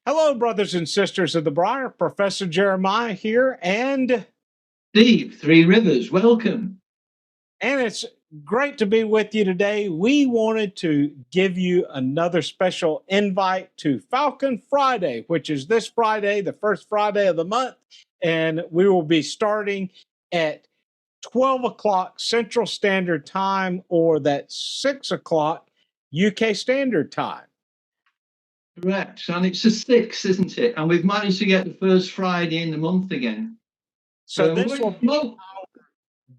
Hello, brothers and sisters of the Briar. Professor Jeremiah here, and Steve, Three Rivers, welcome. it's great to be with you today. We wanted to give you another special invite to Falcon Friday, which is this Friday, the first Friday of the month, and we will be starting at 12 o'clock Central Standard Time, or that's 6 o'clock UK Standard Time. Correct. And it's the 6th, isn't it? And we've managed to get the first Friday in the month again. So this will be our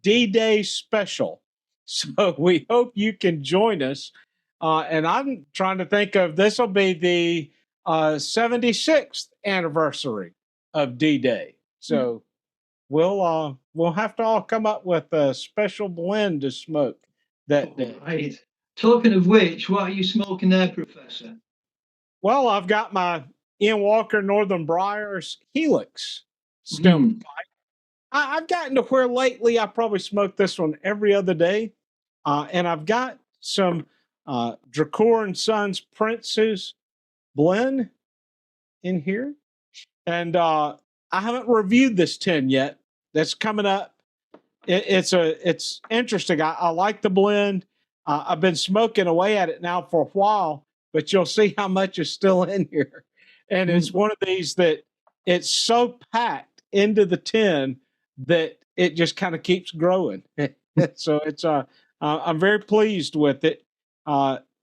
D-Day special. So we hope you can join us. And I'm trying to think of, this will be the 76th anniversary of D-Day. So we'll have to all come up with a special blend to smoke that day. Right. Talking of which, what are you smoking there, Professor? Well, I've got my Ian Walker Northern Briars Helix stem pipe. I've gotten to where lately I probably smoke this one every other day. And I've got some Dracor and Sons Prince's blend in here. And I haven't reviewed this tin yet. That's coming up. It's interesting. I like the blend. I've been smoking away at it now for a while, but you'll see how much is still in here. And it's one of these that it's so packed into the tin that it just kind of keeps growing. So it's I'm very pleased with it.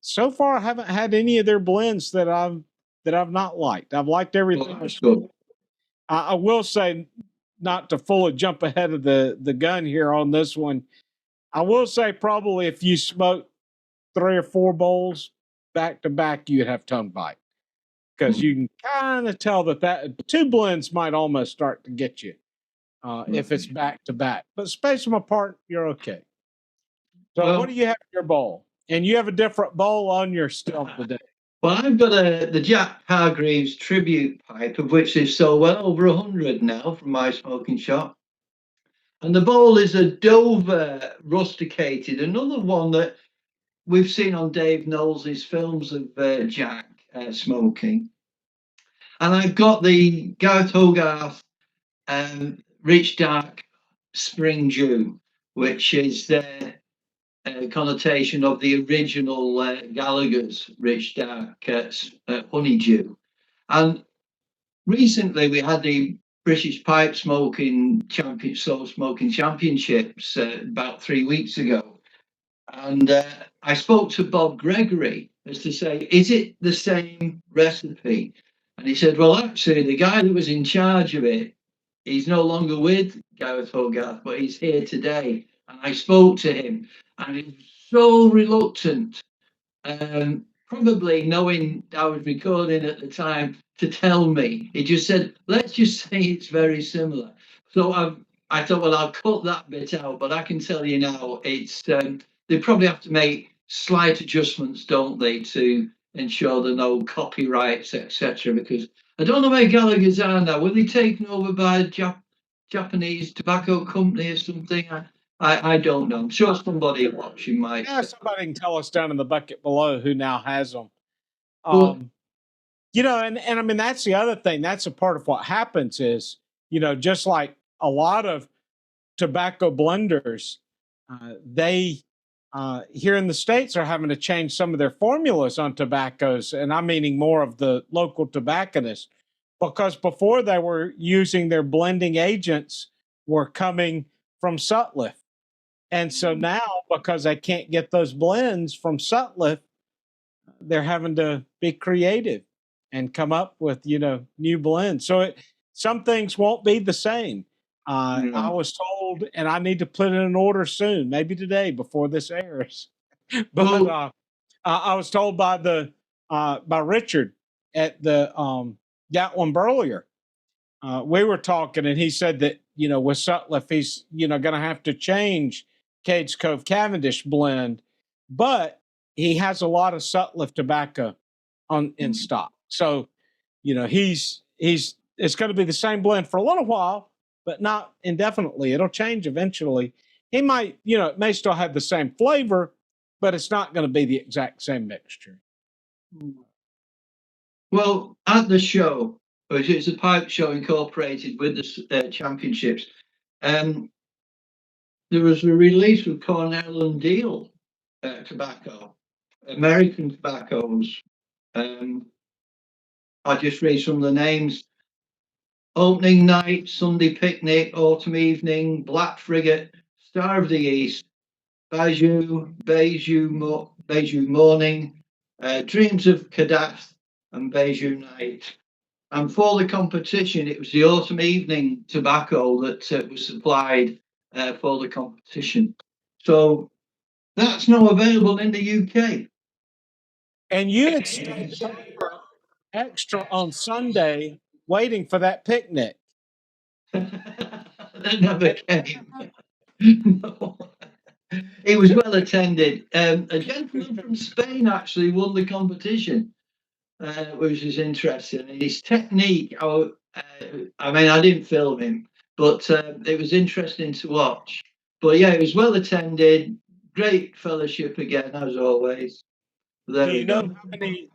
So far, I haven't had any of their blends that I've not liked. I've liked everything. I will say, not to fully jump ahead of the gun here on this one, I will say probably if you smoke 3 or 4 bowls back to back, you'd have tongue bite, because you can kind of tell that 2 blends might almost start to get you if it's back to back. But space them apart, you're okay. So what do you have in your bowl? And you have a different bowl on your stem today. Well, I've got the Jack Hargreaves tribute pipe, of which they've sold well over 100 now from my smoking shop. And the bowl is a Dover rusticated, another one that we've seen on Dave Knowles' films of Jack smoking. And I've got the Gareth Hogarth Rich Dark Spring Dew, which is the connotation of the original Gallagher's Rich Dark Honeydew. And recently we had the British Pipe Smoking Championships about 3 weeks ago. And I spoke to Bob Gregory as to say, is it the same recipe? And he said, well, actually, the guy that was in charge of it, he's no longer with Gareth Hogarth, but he's here today. And I spoke to him, and he was so reluctant, probably knowing I was recording at the time, to tell me. He just said, let's just say it's very similar. So I thought, well, I'll cut that bit out, but I can tell you now, it's they probably have to make slight adjustments, don't they, to ensure there are no copyrights, etc. Because I don't know where Gallagher's are now. Were they taken over by a Japanese tobacco company or something? I don't know. I'm sure somebody watching might. Yeah, somebody can tell us down in the bucket below who now has them. And I mean, that's the other thing. That's a part of what happens is, just like a lot of tobacco blenders, they here in the States are having to change some of their formulas on tobaccos, and I'm meaning more of the local tobacconists, because before they were using their blending agents were coming from Sutliff. And so now, because they can't get those blends from Sutliff, they're having to be creative and come up with, new blends. So some things won't be the same. I was told, and I need to put in an order soon, maybe today before this airs. But I was told by Richard at the Gatlin Burlier. We were talking, and he said that with Sutliff, he's going to have to change Cades Cove Cavendish blend, but he has a lot of Sutliff tobacco in stock. So it's going to be the same blend for a little while, but not indefinitely. It'll change eventually. He might, it may still have the same flavor, but it's not going to be the exact same mixture. Well, at the show, which is a pipe show incorporated with the championships, there was a release of Cornell and Deal tobacco, American tobaccos. I just read some of the names: Opening Night, Sunday Picnic, Autumn Evening, Black Frigate, Star of the East, Beiju Morning, Dreams of Kadath, and Beiju Night. And for the competition, it was the Autumn Evening tobacco that was supplied for the competition. So that's now available in the UK. And you had stayed extra on Sunday waiting for that picnic. That never came. No. It was well attended. A gentleman from Spain actually won the competition, which is interesting. And his technique, I mean, I didn't film him, but it was interesting to watch. But yeah, it was well attended. Great fellowship again, as always. There Do we you know go. how many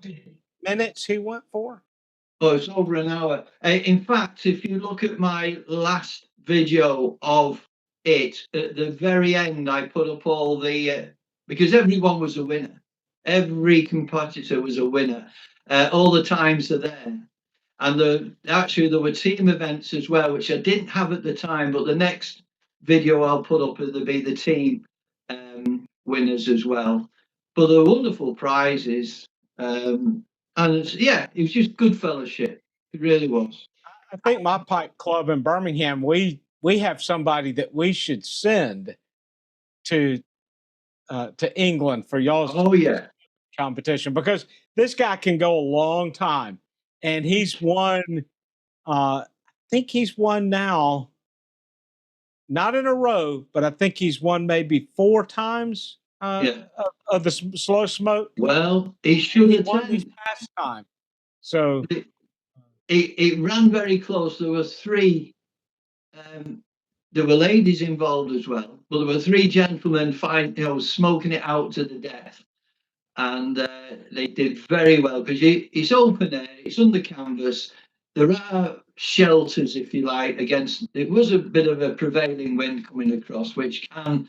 minutes he went for? Oh, it's over an hour. In fact, if you look at my last video of it, at the very end, I put up all the because everyone was a winner. Every competitor was a winner. All the times are there. And actually, there were team events as well, which I didn't have at the time. But the next video I'll put up will be the team winners as well. But they're wonderful prizes. And yeah, it was just good fellowship. It really was. I think my pipe club in Birmingham, we have somebody that we should send to England for y'all's Oh yeah, competition, because this guy can go a long time, and he's won. I think he's won now, not in a row, but I think he's won maybe 4 times yeah. of the slow smoke. Well, he And should he won this attend. past time. So It ran very close. There were three. There were ladies involved as well, but there were three gentlemen smoking it out to the death, and they did very well because it's open air, it's under canvas. There are shelters, if you like, against. It was a bit of a prevailing wind coming across, which can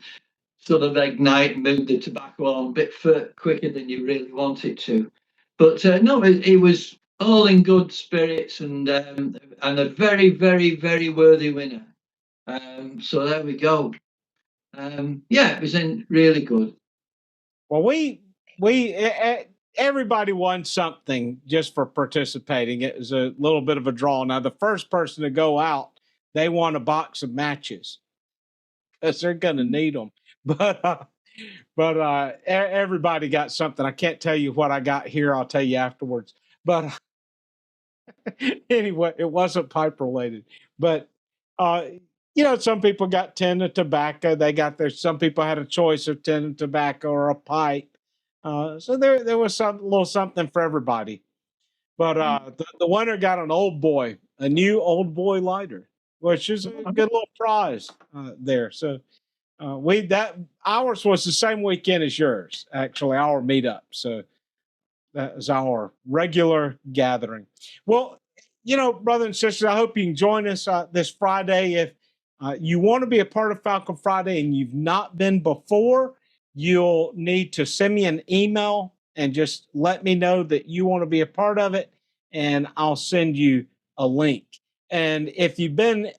sort of ignite and move the tobacco on a bit quicker than you really want it to. But no, it was all in good spirits and a very, very, very worthy winner. So there we go. Yeah, it was really good. well, everybody won something just for participating. It was a little bit of a draw. Now, the first person to go out, they won a box of matches because they're going to need them. But everybody got something. I can't tell you what I got here. I'll tell you afterwards. But anyway, it wasn't pipe related. But some people got tin and tobacco. They got there. Some people had a choice of tin and tobacco or a pipe. So there was some little something for everybody. But the winner got an old boy, a new old boy lighter, which is a good little prize there. So ours was the same weekend as yours, actually, our meetup. So that is our regular gathering. Well, brothers and sisters, I hope you can join us this Friday. If you want to be a part of Falcon Friday and you've not been before, you'll need to send me an email and just let me know that you want to be a part of it, and I'll send you a link. And if you've been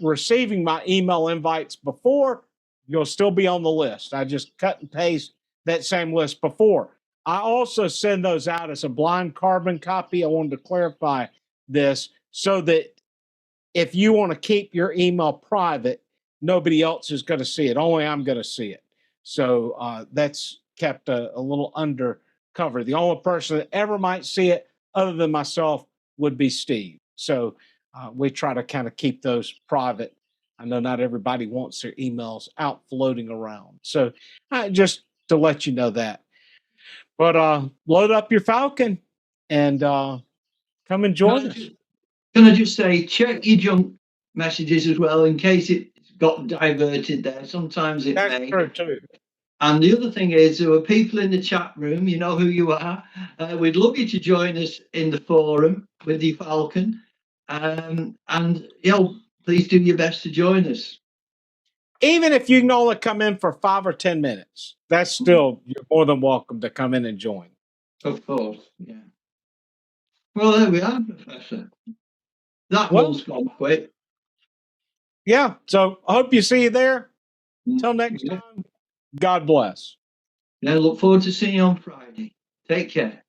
receiving my email invites before, you'll still be on the list. I just cut and paste that same list before. I also send those out as a blind carbon copy. I wanted to clarify this so that if you want to keep your email private, nobody else is going to see it. Only I'm going to see it. So that's kept a little undercover. The only person that ever might see it, other than myself, would be Steve. So we try to kind of keep those private. I know not everybody wants their emails out floating around. So just to let you know that. But load up your Falcon and come and join us. Can I just say, check your junk messages as well in case it got diverted there. Sometimes it That's may. true too. And the other thing is, there were people in the chat room, you know who you are. We'd love you to join us in the forum with your Falcon. And, please do your best to join us. Even if you can only come in for 5 or 10 minutes, that's still, you're more than welcome to come in and join. Of course, yeah. Well, there we are, Professor. That one's gone quick. Yeah, so I hope you see you there. Till next time, God bless. Yeah, look forward to seeing you on Friday. Take care.